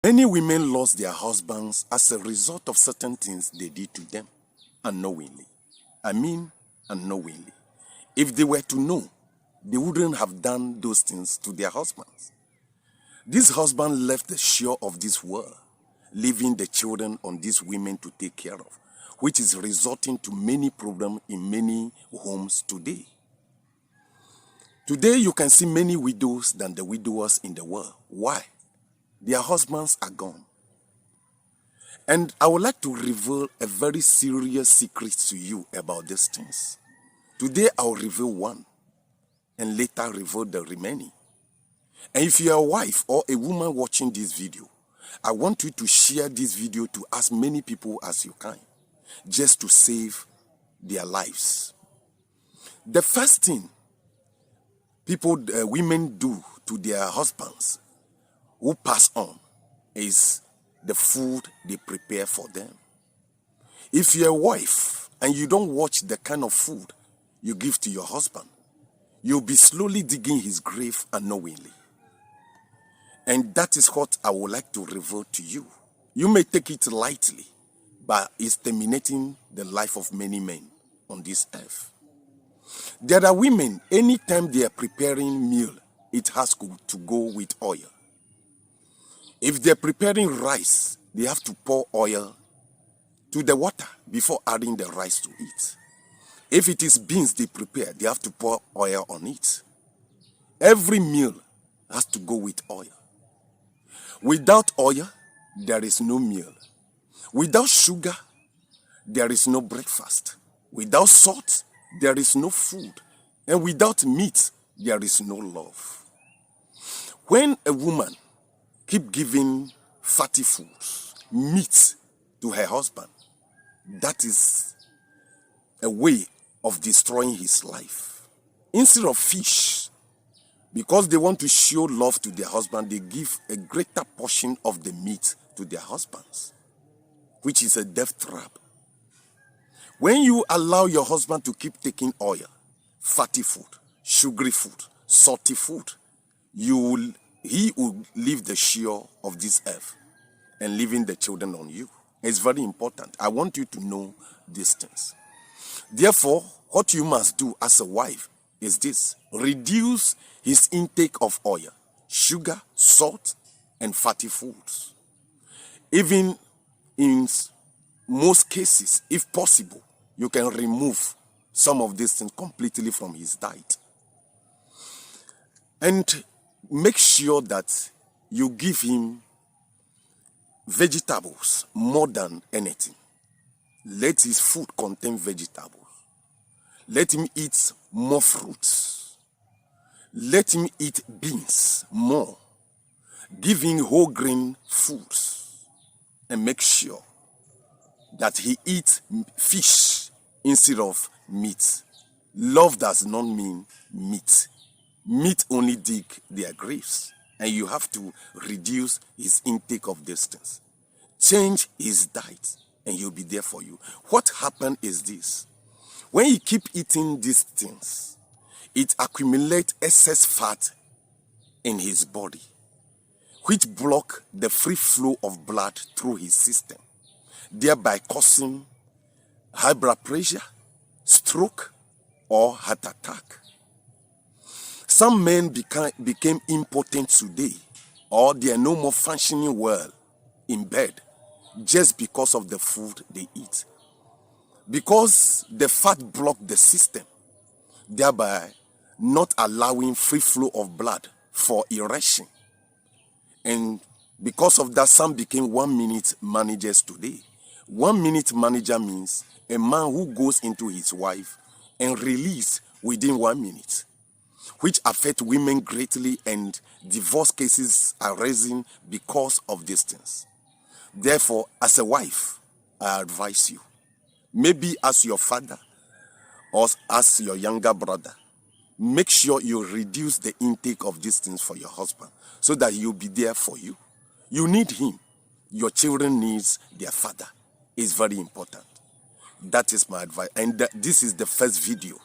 Many women lost their husbands as a result of certain things they did to them unknowingly. I mean, unknowingly. If they were to know, they wouldn't have done those things to their husbands. This husband left the shore of this world, leaving the children on these women to take care of, which is resulting to many problems in many homes today. Today, you can see many widows than the widowers in the world. Why? Their husbands are gone. And I would like to reveal a very serious secret to you about these things. Today, I'll reveal one and later reveal the remaining. And if you're a wife or a woman watching this video, I want you to share this video to as many people as you can, just to save their lives. The first thing women do to their husbands who pass on is the food they prepare for them. If you're a wife and you don't watch the kind of food you give to your husband, you'll be slowly digging his grave unknowingly. And that is what I would like to reveal to you. You may take it lightly, but it's terminating the life of many men on this earth. There are women, anytime they are preparing meal, it has to go with oil. If they're preparing rice, they have to pour oil to the water before adding the rice to it. If it is beans they prepare, they have to pour oil on it. Every meal has to go with oil. Without oil, there is no meal. Without sugar, there is no breakfast. Without salt, there is no food. And without meat, there is no love. When a woman keep giving fatty foods, meat to her husband, that is a way of destroying his life. Instead of fish, because they want to show love to their husband, they give a greater portion of the meat to their husbands, which is a death trap. When you allow your husband to keep taking oil, fatty food, sugary food, salty food, he will leave the shore of this earth and leaving the children on you. It's very important. I want you to know these things. Therefore, what you must do as a wife is this: reduce his intake of oil, sugar, salt, and fatty foods. Even in most cases, if possible, you can remove some of these things completely from his diet. And make sure that you give him vegetables more than anything. Let his food contain vegetables. Let him eat more fruits. Let him eat beans more. Give him whole grain foods. And make sure that he eats fish instead of meat. Love does not mean meat. Meat only dig their graves. And you have to reduce his intake of these things. Change his diet and he'll be there for you. What happened is this: when you keep eating these things, it accumulates excess fat in his body, which block the free flow of blood through his system, thereby causing high blood pressure, stroke, or heart attack. Some men became impotent today, or they are no more functioning well in bed just because of the food they eat. Because the fat blocked the system, thereby not allowing free flow of blood for erection. And because of that, some became 1-minute managers today. 1-minute manager means a man who goes into his wife and release within 1 minute, which affect women greatly, and divorce cases are rising because of these things. Therefore, as a wife, I advise you, maybe as your father or as your younger brother, make sure you reduce the intake of these things for your husband so that he'll be there for you. You need him. Your children needs their father. It's very important. That is my advice. And this is the first video.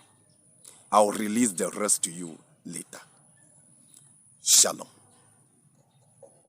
I'll release the rest to you later. Shalom.